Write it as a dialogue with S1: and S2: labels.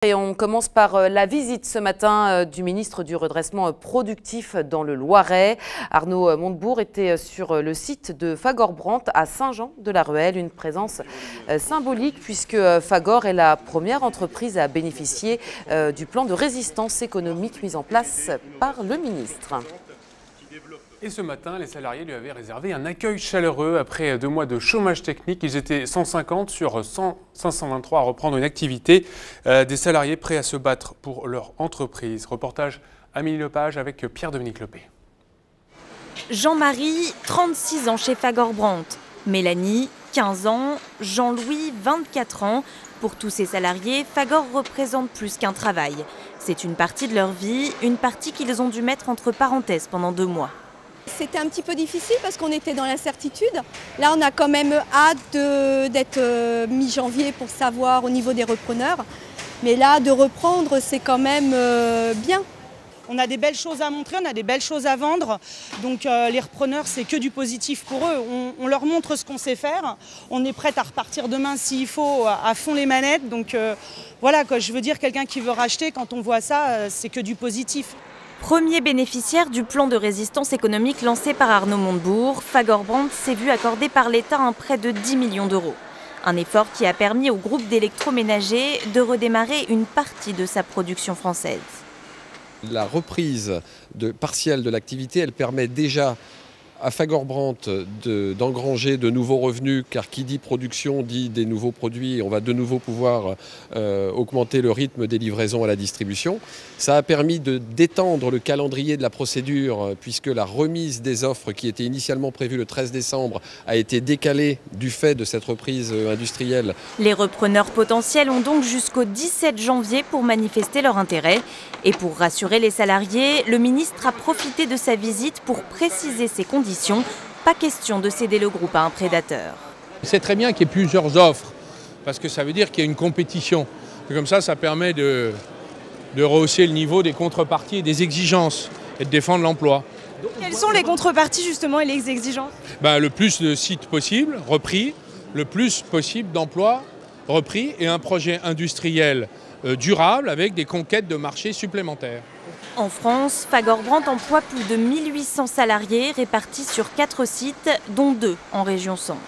S1: Et on commence par la visite ce matin du ministre du redressement productif dans le Loiret. Arnaud Montebourg était sur le site de Fagor-Brandt à Saint-Jean-de-la-Ruelle. Une présence symbolique puisque Fagor est la première entreprise à bénéficier du plan de résistance économique mis en place par le ministre.
S2: Et ce matin, les salariés lui avaient réservé un accueil chaleureux. Après 2 mois de chômage technique, ils étaient 150 sur 523 à reprendre une activité. Des salariés prêts à se battre pour leur entreprise. Reportage Amélie Lepage avec Pierre-Dominique Lepé.
S3: Jean-Marie, 36 ans chez Fagor-Brandt. Mélanie, 15 ans. Jean-Louis, 24 ans. Pour tous ces salariés, Fagor représente plus qu'un travail. C'est une partie de leur vie, une partie qu'ils ont dû mettre entre parenthèses pendant 2 mois.
S4: C'était un petit peu difficile parce qu'on était dans l'incertitude. Là, on a quand même hâte d'être mi-janvier pour savoir au niveau des repreneurs. Mais là, de reprendre, c'est quand même bien.
S5: On a des belles choses à montrer, on a des belles choses à vendre. Donc les repreneurs, c'est que du positif pour eux. On leur montre ce qu'on sait faire. On est prête à repartir demain s'il faut, à fond les manettes. Donc voilà, quoi, je veux dire, quelqu'un qui veut racheter, quand on voit ça, c'est que du positif.
S3: Premier bénéficiaire du plan de résistance économique lancé par Arnaud Montebourg, Fagor-Brandt s'est vu accorder par l'État un prêt de 10 millions d'euros. Un effort qui a permis au groupe d'électroménagers de redémarrer une partie de sa production française.
S6: La reprise partielle de l'activité, elle permet déjà à Fagor-Brandt d'engranger de nouveaux revenus, car qui dit production dit des nouveaux produits. On va de nouveau pouvoir augmenter le rythme des livraisons à la distribution. Ça a permis de d'étendre le calendrier de la procédure, puisque la remise des offres qui était initialement prévue le 13 décembre a été décalée du fait de cette reprise industrielle.
S3: Les repreneurs potentiels ont donc jusqu'au 17 janvier pour manifester leur intérêt. Et pour rassurer les salariés, le ministre a profité de sa visite pour préciser ses conditions. Pas question de céder le groupe à un prédateur.
S7: C'est très bien qu'il y ait plusieurs offres, parce que ça veut dire qu'il y a une compétition. Et comme ça permet de rehausser le niveau des contreparties et des exigences et de défendre l'emploi.
S8: Quelles sont les contreparties justement et les exigences?
S7: Le plus de sites possible, repris, le plus possible d'emplois repris et un projet industriel durable avec des conquêtes de marché supplémentaires.
S3: En France, Fagor-Brandt emploie plus de 1800 salariés répartis sur 4 sites, dont 2 en région centre.